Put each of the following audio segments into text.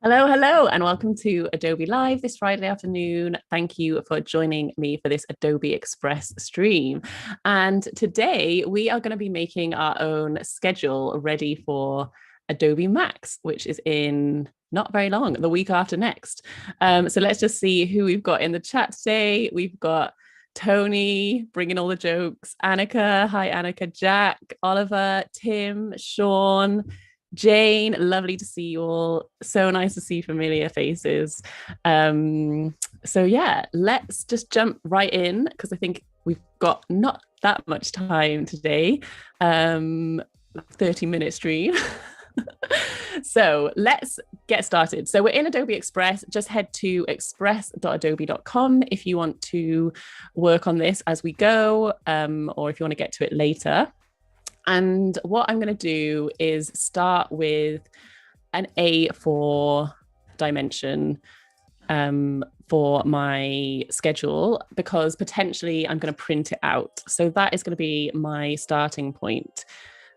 Hello, hello, and welcome to Adobe Live this Friday afternoon. Thank you for joining me for this Adobe Express stream. And today we are going to be making our own schedule ready for Adobe Max, which is in not very long, the week after next. So let's just see who we've got in the chat today. We've got Tony bringing all the jokes, Annika, hi Annika, Jack, Oliver, Tim, Sean, Jane, lovely to see you all. So nice to see familiar faces. So yeah, let's just jump right in because I think we've got not that much time today. 30-minute stream. So let's get started. So we're in Adobe Express. Just head to express.adobe.com if you want to work on this as we go, or if you want to get to it later. And what I'm going to do is start with an A4 dimension for my schedule, because potentially I'm going to print it out. So that is going to be my starting point.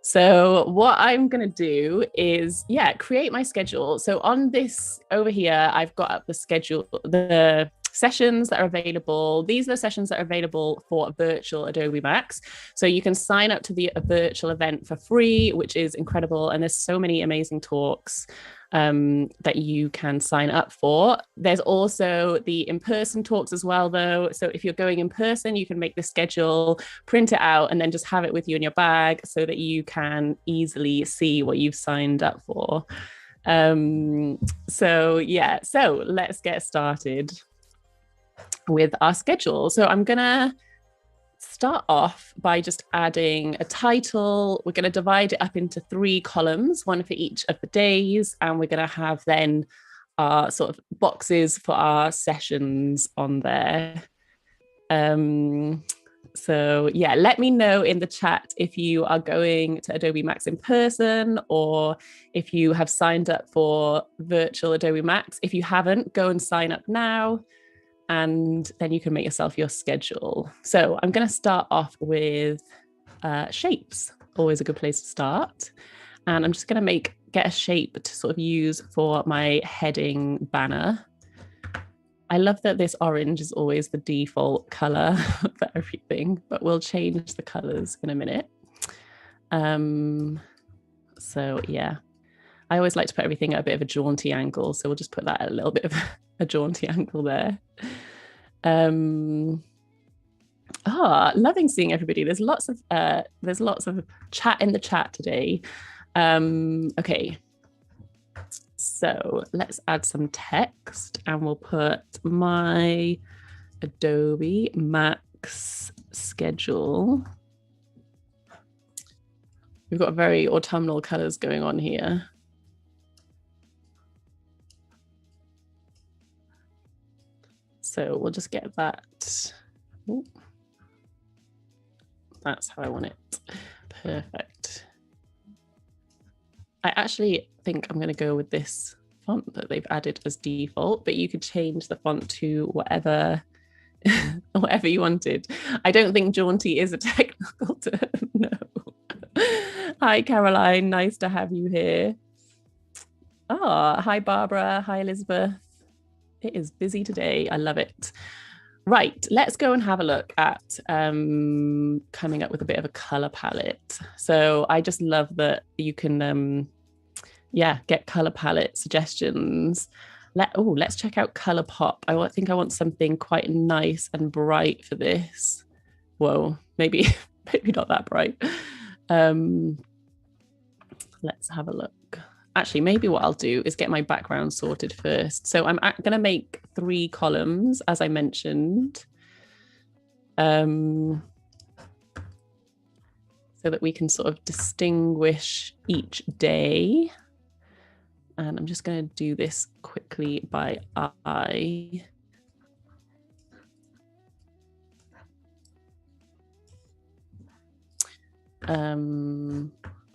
So what I'm going to do is, create my schedule. So on this over here, I've got up the schedule, the sessions that are available. These are the sessions that are available for virtual Adobe Max. So you can sign up to the virtual event for free, which is incredible. And there's so many amazing talks that you can sign up for. There's also the in-person talks as well, though. So if you're going in person, you can make the schedule, print it out, and then just have it with you in your bag so that you can easily see what you've signed up for. So let's get started with our schedule. So I'm gonna start off by just adding a title. We're going to divide it up into 3 columns, one for each of the days, and we're going to have then our sort of boxes for our sessions on there. So yeah, let me know in the chat if you are going to Adobe Max in person or if you have signed up for virtual Adobe Max. If you haven't, go and sign up now, and then you can make yourself your schedule. So I'm going to start off with shapes, always a good place to start. And I'm just going to get a shape to sort of use for my heading banner. I love that this orange is always the default color for everything, but we'll change the colors in a minute. So yeah, I always like to put everything at a bit of a jaunty angle. So we'll just put that at a little bit of a jaunty angle there. Loving seeing everybody. There's lots of chat in the chat today. Okay, so let's add some text, and we'll put my Adobe Max schedule. We've got very autumnal colors going on here. So we'll just get that. Ooh. That's how I want it. Perfect. I actually think I'm going to go with this font that they've added as default, but you could change the font to whatever you wanted. I don't think jaunty is a technical term, no. Hi, Caroline. Nice to have you here. Hi, Barbara. Hi, Elizabeth. It is busy today. I love it. Right, let's go and have a look at coming up with a bit of a color palette. So I just love that you can, get color palette suggestions. Let's check out ColourPop. I think I want something quite nice and bright for this. Whoa, maybe not that bright. Let's have a look. Actually, maybe what I'll do is get my background sorted first. So I'm going to make 3 columns, as I mentioned, so that we can sort of distinguish each day. And I'm just going to do this quickly by eye.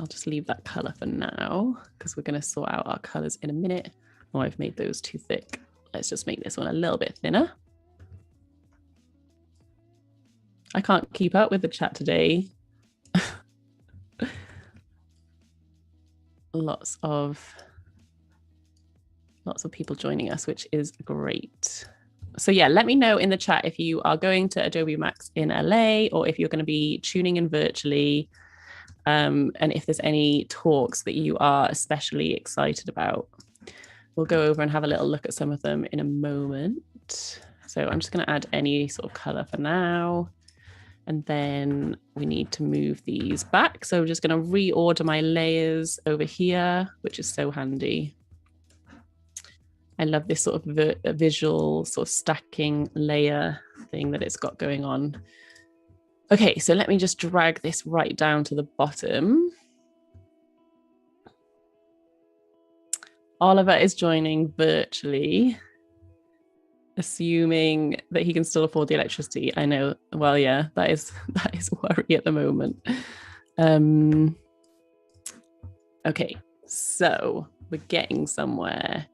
I'll just leave that color for now because we're going to sort out our colors in a minute. Oh, I've made those too thick. Let's just make this one a little bit thinner. I can't keep up with the chat today. lots of Lots of people joining us, which is great. So yeah, let me know in the chat if you are going to Adobe Max in LA or if you're going to be tuning in virtually, and if there's any talks that you are especially excited about. We'll go over and have a little look at some of them in a moment. So I'm just going to add any sort of color for now. And then we need to move these back. So I'm just going to reorder my layers over here, which is so handy. I love this sort of visual sort of stacking layer thing that it's got going on. Okay, so let me just drag this right down to the bottom. Oliver is joining virtually, assuming that he can still afford the electricity. I know, well, yeah, that is a worry at the moment. Okay, so we're getting somewhere.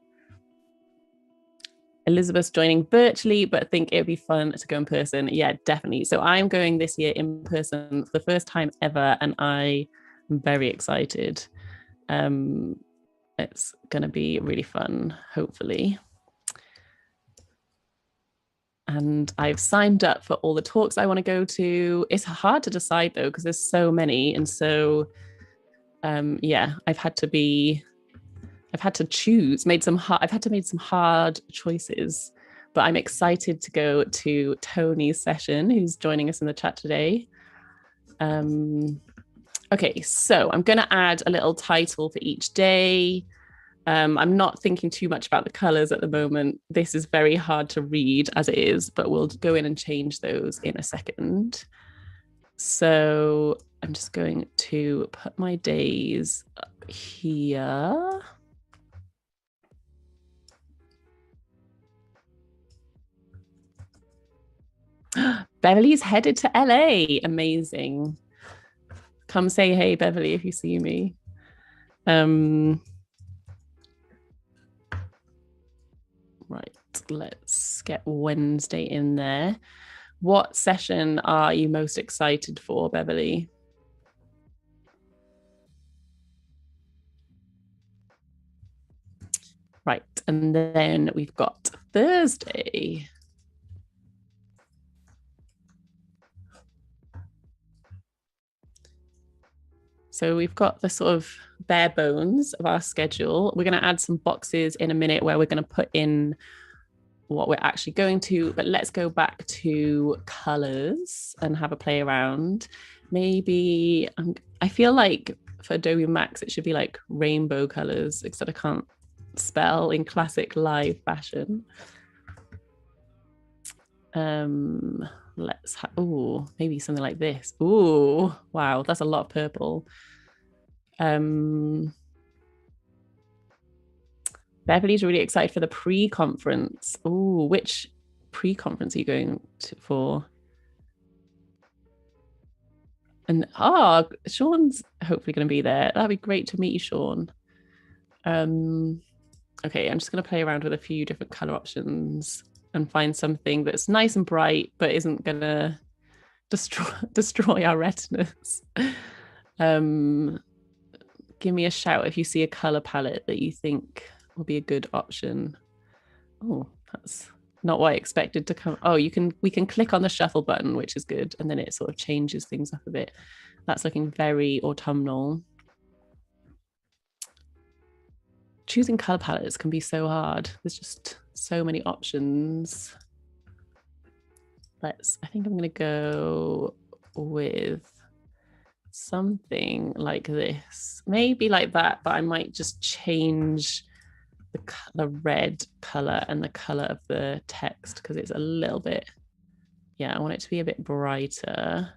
Elizabeth's joining virtually, but I think it would be fun to go in person. Yeah, definitely. So I'm going this year in person for the first time ever, and I am very excited. It's going to be really fun, hopefully. And I've signed up for all the talks I want to go to. It's hard to decide though, because there's so many. And so, yeah, I've had to choose, I've had to make some hard choices, but I'm excited to go to Tony's session, who's joining us in the chat today. Okay, so I'm going to add a little title for each day. I'm not thinking too much about the colors at the moment. This is very hard to read as it is, but we'll go in and change those in a second. So I'm just going to put my days up here. Beverly's headed to LA. Amazing. Come say hey, Beverly, if you see me. Right, let's get Wednesday in there. What session are you most excited for, Beverly? Right, and then we've got Thursday. So we've got the sort of bare bones of our schedule. We're going to add some boxes in a minute where we're going to put in what we're actually going to, but let's go back to colors and have a play around. Maybe, I feel like for Adobe Max, it should be like rainbow colors, except I can't spell in classic live fashion. Let's oh, maybe something like this. Oh, wow, that's a lot of purple. Beverly's really excited for the pre-conference. Oh, which pre-conference are you going for? And Sean's hopefully going to be there. That'd be great to meet you, Sean. Okay, I'm just going to play around with a few different color options and find something that's nice and bright, but isn't going to destroy our retinas. Give me a shout if you see a color palette that you think will be a good option. Oh, that's not what I expected to come. Oh, we can click on the shuffle button, which is good, and then it sort of changes things up a bit. That's looking very autumnal. Choosing color palettes can be so hard. There's just so many options. I think I'm going to go with something like this, maybe like that, but I might just change the red color and the color of the text because it's a little bit, yeah, I want it to be a bit brighter.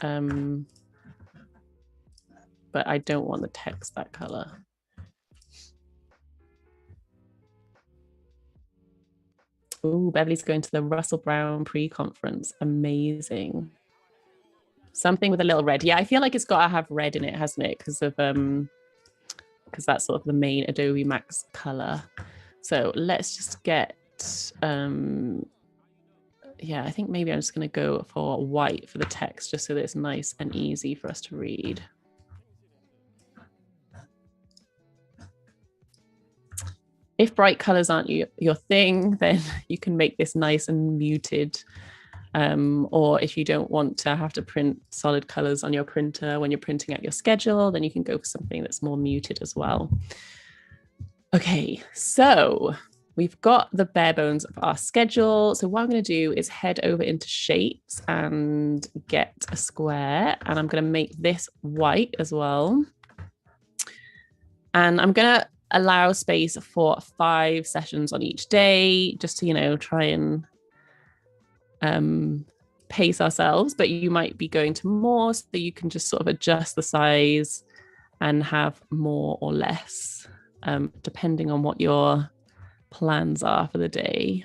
But I don't want the text that color. Oh, Beverly's going to the Russell Brown pre-conference. Amazing. Something with a little red. Yeah, I feel like it's got to have red in it, hasn't it? Because that's sort of the main Adobe Max color. So let's just get, yeah, I think maybe I'm just going to go for white for the text, just so that it's nice and easy for us to read. If bright colors aren't your thing, then you can make this nice and muted. Or if you don't want to have to print solid colors on your printer when you're printing out your schedule, then you can go for something that's more muted as well. Okay, so we've got the bare bones of our schedule. So what I'm going to do is head over into shapes and get a square. And I'm going to make this white as well. And I'm going to allow space for 5 sessions on each day, just to, you know, try and pace ourselves. But you might be going to more, so you can just sort of adjust the size and have more or less, depending on what your plans are for the day.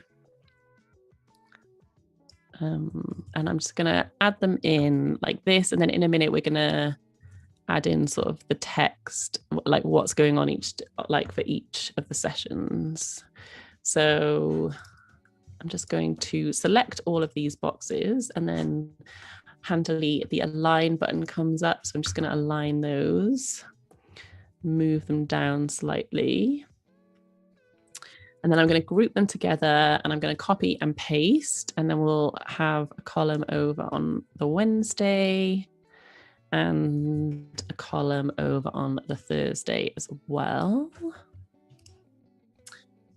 And I'm just going to add them in like this. And then in a minute, we're going to add in sort of the text, like what's going on for each of the sessions. So I'm just going to select all of these boxes, and then handily the align button comes up. So I'm just going to align those, move them down slightly. And then I'm going to group them together, and I'm going to copy and paste, and then we'll have a column over on the Wednesday and a column over on the Thursday as well.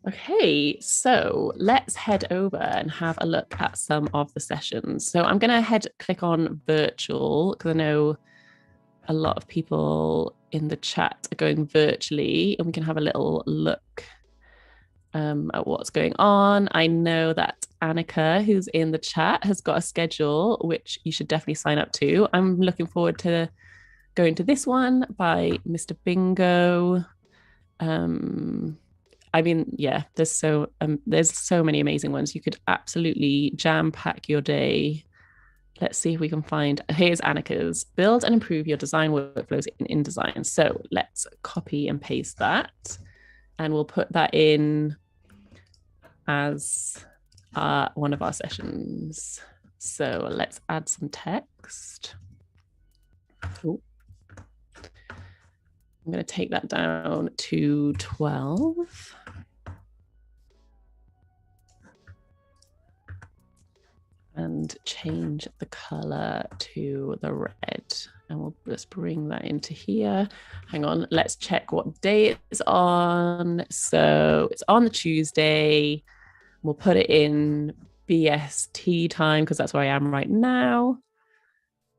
Okay, so let's head over and have a look at some of the sessions. So I'm going to click on virtual, because I know a lot of people in the chat are going virtually, and we can have a little look at what's going on. I know that Annika, who's in the chat, has got a schedule, which you should definitely sign up to. I'm looking forward to going to this one by Mr. Bingo. I mean, yeah, there's so many amazing ones. You could absolutely jam pack your day. Let's see if we can find, here's Annika's, build and improve your design workflows in InDesign. So let's copy and paste that, and we'll put that in as one of our sessions. So let's add some text. Ooh. I'm going to take that down to 12. And change the color to the red. And we'll just bring that into here. Hang on, let's check what day it's on. So it's on the Tuesday. We'll put it in BST time, because that's where I am right now.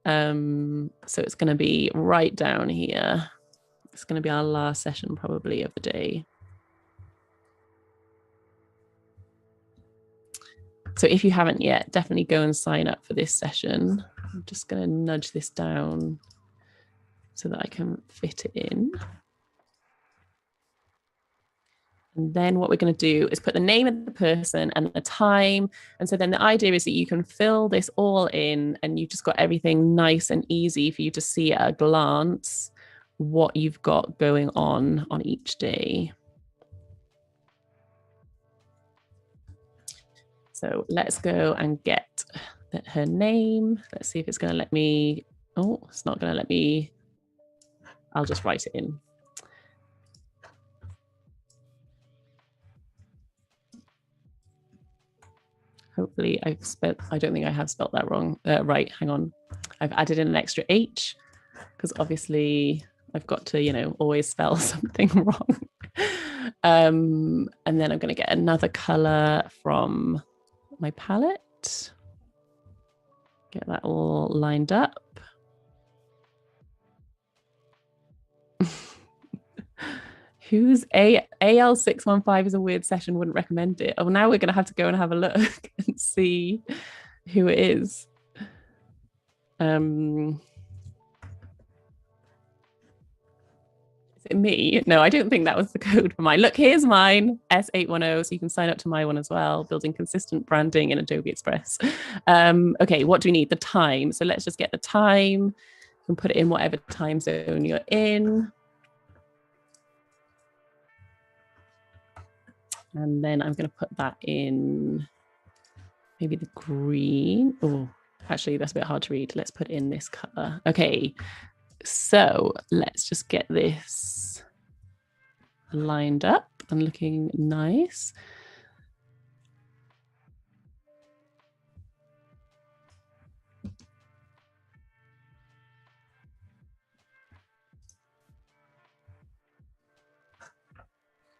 So it's going to be right down here. It's going to be our last session probably of the day. So if you haven't yet, definitely go and sign up for this session. I'm just going to nudge this down so that I can fit it in. And then what we're going to do is put the name of the person and the time. And so then the idea is that you can fill this all in, and you've just got everything nice and easy for you to see at a glance what you've got going on each day. So let's go and get her name. Let's see if it's going to let me. Oh, it's not going to let me. I'll just write it in. Hopefully I don't think I have spelled that wrong. Right, hang on. I've added in an extra H, because obviously I've got to, you know, always spell something wrong. And then I'm going to get another color from my palette. Get that all lined up. Who's AL615 is a weird session, wouldn't recommend it. Oh, now we're going to have to go and have a look and see who it is. Is it me? No, I don't think that was the code for mine. Look, here's mine, S810. So you can sign up to my one as well, building consistent branding in Adobe Express. Okay, what do we need? The time. So let's just get the time. You can put it in whatever time zone you're in. And then I'm going to put that in maybe the green. Oh, actually, that's a bit hard to read. Let's put in this color. Okay, so let's just get this lined up. and looking nice.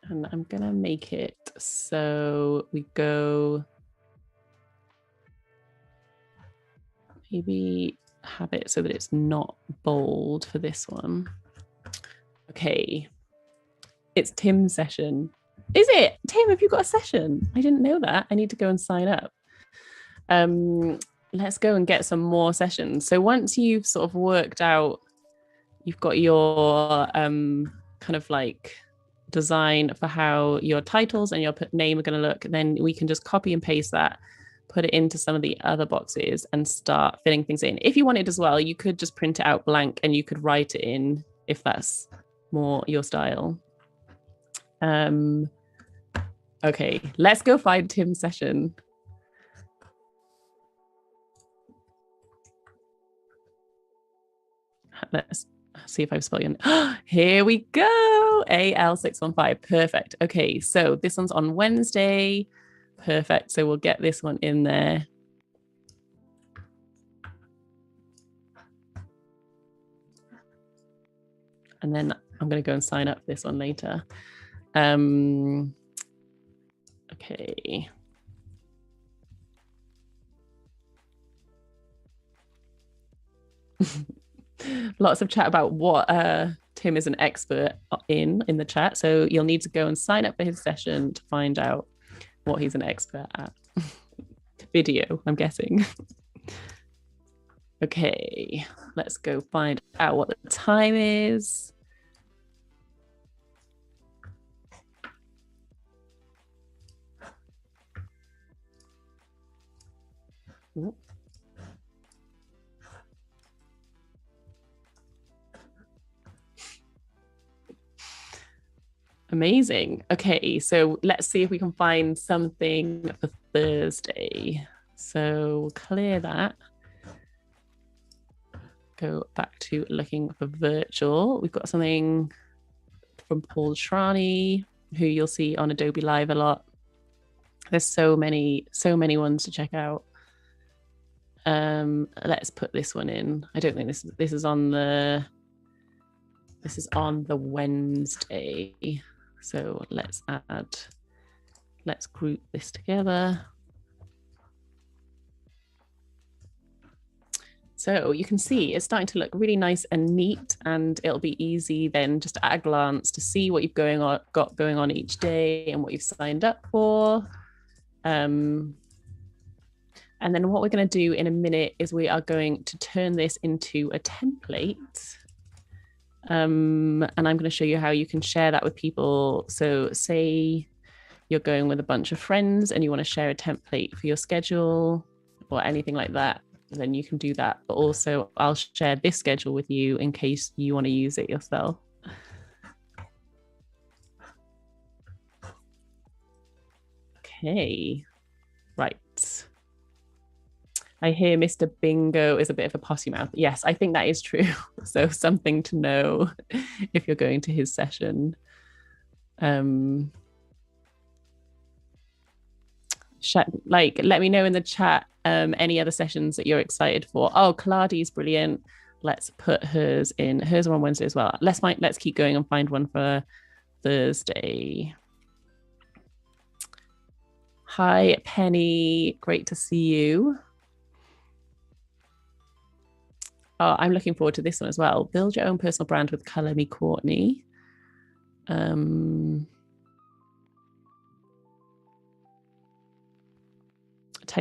And I'm gonna make it so we go, maybe have it so that it's not bold for this one. Okay, it's Tim's session. Is it? Tim, have you got a session? I didn't know that. I need to go and sign up. Let's go and get some more sessions. So once you've sort of worked out, you've got your kind of like design for how your titles and your name are going to look, then we can just copy and paste that, put it into some of the other boxes and start filling things in. If you wanted as well, you could just print it out blank and you could write it in if that's more your style. Okay, let's go find Tim's session. Let's see if I've spelled your name. Here we go. AL615. Perfect. Okay, so this one's on Wednesday. Perfect. So we'll get this one in there. And then I'm going to go and sign up for this one later. Okay. Lots of chat about what Tim is an expert in the chat. So you'll need to go and sign up for his session to find out what he's an expert at. Video, I'm guessing. Okay, let's go find out what the time is. Ooh. Amazing. Okay, so let's see if we can find something for Thursday. So we'll clear that. Go back to looking for virtual. We've got something from Paul Shrani, who you'll see on Adobe Live a lot. There's so many ones to check out. Let's put this one in. I don't think this is on the Wednesday. So let's group this together. So you can see it's starting to look really nice and neat, and it'll be easy then just at a glance to see what you've got going on each day and what you've signed up for. And then what we're going to do in a minute is we are going to turn this into a template. And I'm going to show you how you can share that with people. So say you're going with a bunch of friends and you want to share a template for your schedule or anything like that, then you can do that. But also I'll share this schedule with you in case you want to use it yourself. Okay, right. I hear Mr. Bingo is a bit of a potty mouth. Yes, I think that is true. So something to know if you're going to his session. Let me know in the chat any other sessions that you're excited for. Oh, Claudi's brilliant. Let's put hers in. Hers are on Wednesday as well. Let's keep going and find one for Thursday. Hi, Penny. Great to see you. Oh, I'm looking forward to this one as well. Build your own personal brand with Color Me Courtney. Tell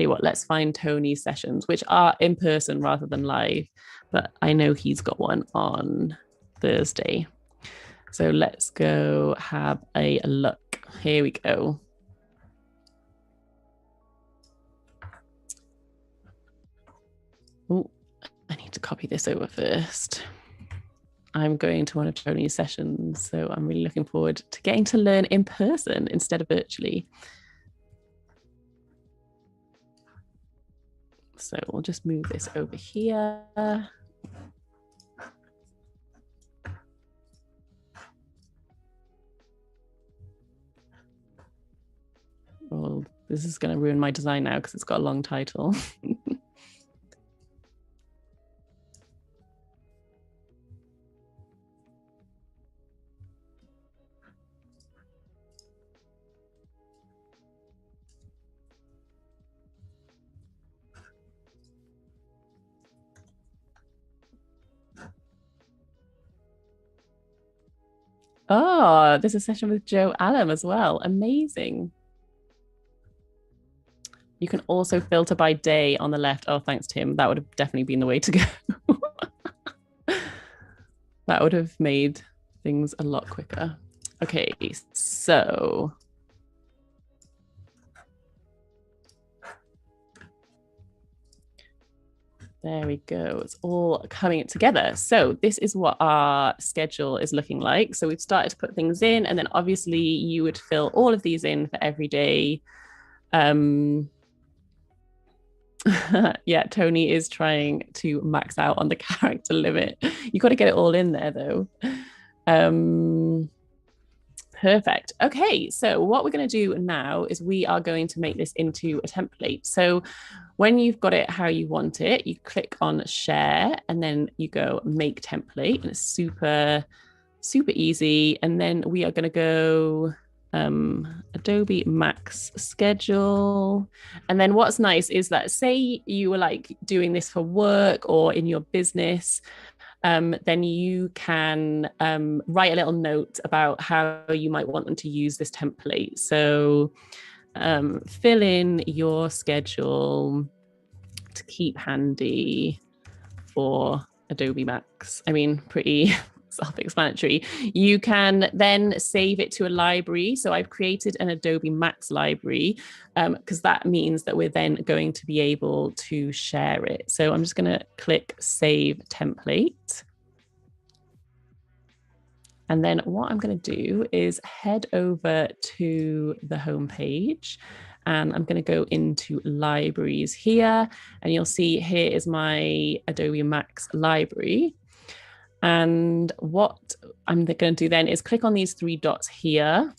you what, let's find Tony's sessions, which are in person rather than live, but I know he's got one on Thursday. So let's go have a look. Here we go. Oh, I need to copy this over first. I'm going to one of Tony's sessions, so I'm really looking forward to getting to learn in person instead of virtually. So we'll just move this over here. This is going to ruin my design now because it's got a long title. Oh, there's a session with Joe Allen as well. Amazing. You can also filter by day on the left. Oh, thanks, Tim. That would have definitely been the way to go. That would have made things a lot quicker. Okay, so there we go. It's all coming together. So this is what our schedule is looking like. So we've started to put things in, and then obviously you would fill all of these in for every day. Yeah, Tony is trying to max out on the character limit. You got to get it all in there though. Perfect. Okay, so what we're going to do now is we are going to make this into a template. So when you've got it how you want it, you click on share and then you go make template, and it's super easy. And then we are going to go Adobe Max schedule. And then what's nice is that say you were like doing this for work or in your business, then you can write a little note about how you might want them to use this template. So fill in your schedule to keep handy for Adobe Max. I mean, pretty self-explanatory. You can then save it to a library. So I've created an Adobe Max library because that means that we're then going to be able to share it. So I'm just going to click Save Template. And then what I'm going to do is head over to the home page, and I'm going to go into libraries here, and you'll see here is my Adobe Max library. And what I'm going to do then is click on these three dots here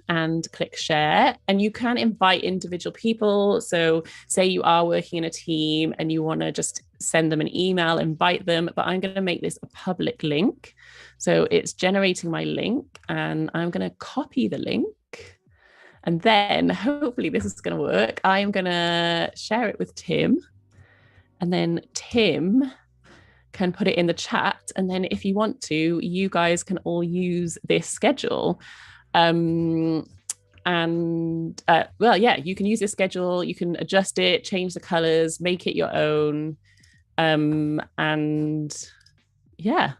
and click share. And you can invite individual people. So say you are working in a team and you want to just send them an email, invite them, but I'm going to make this a public link. So it's generating my link, and I'm going to copy the link. And then hopefully this is going to work. I'm going to share it with Tim, and then Tim can put it in the chat. And then if you want to, you guys can all use this schedule. Well, yeah, you can use this schedule, you can adjust it, change the colors, make it your own. And yeah.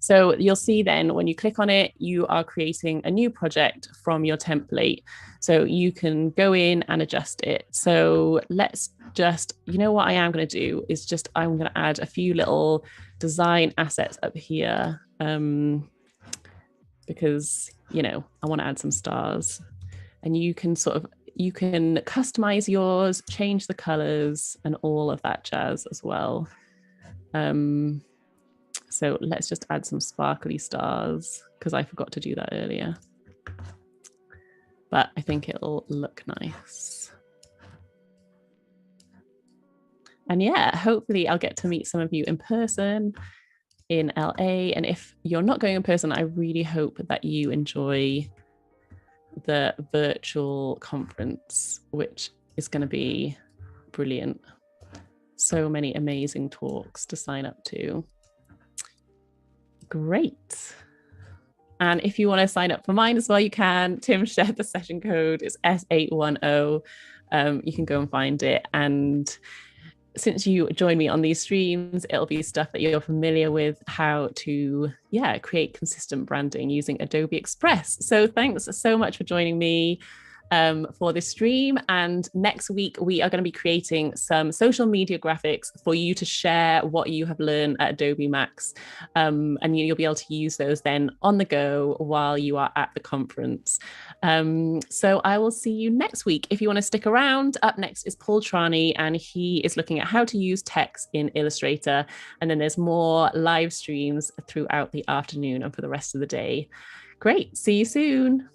So you'll see then when you click on it, you are creating a new project from your template. So you can go in and adjust it. So let's just, you know what I am going to do is just, I'm going to add a few little design assets up here because, you know, I want to add some stars, and you can you can customize yours, change the colors and all of that jazz as well. So let's just add some sparkly stars because I forgot to do that earlier. But I think it'll look nice. And yeah, hopefully I'll get to meet some of you in person in LA. And if you're not going in person, I really hope that you enjoy the virtual conference, which is going to be brilliant. So many amazing talks to sign up to. Great. And if you want to sign up for mine as well, you can. Tim shared the session code. It's S810. You can go and find it. And since you join me on these streams, it'll be stuff that you're familiar with, how to, yeah, create consistent branding using Adobe Express. So thanks so much for joining me for this stream. And next week, we are going to be creating some social media graphics for you to share what you have learned at Adobe Max. And you'll be able to use those then on the go while you are at the conference. So I will see you next week. If you want to stick around, up next is Paul Trani, and he is looking at how to use text in Illustrator. And then there's more live streams throughout the afternoon and for the rest of the day. Great. See you soon.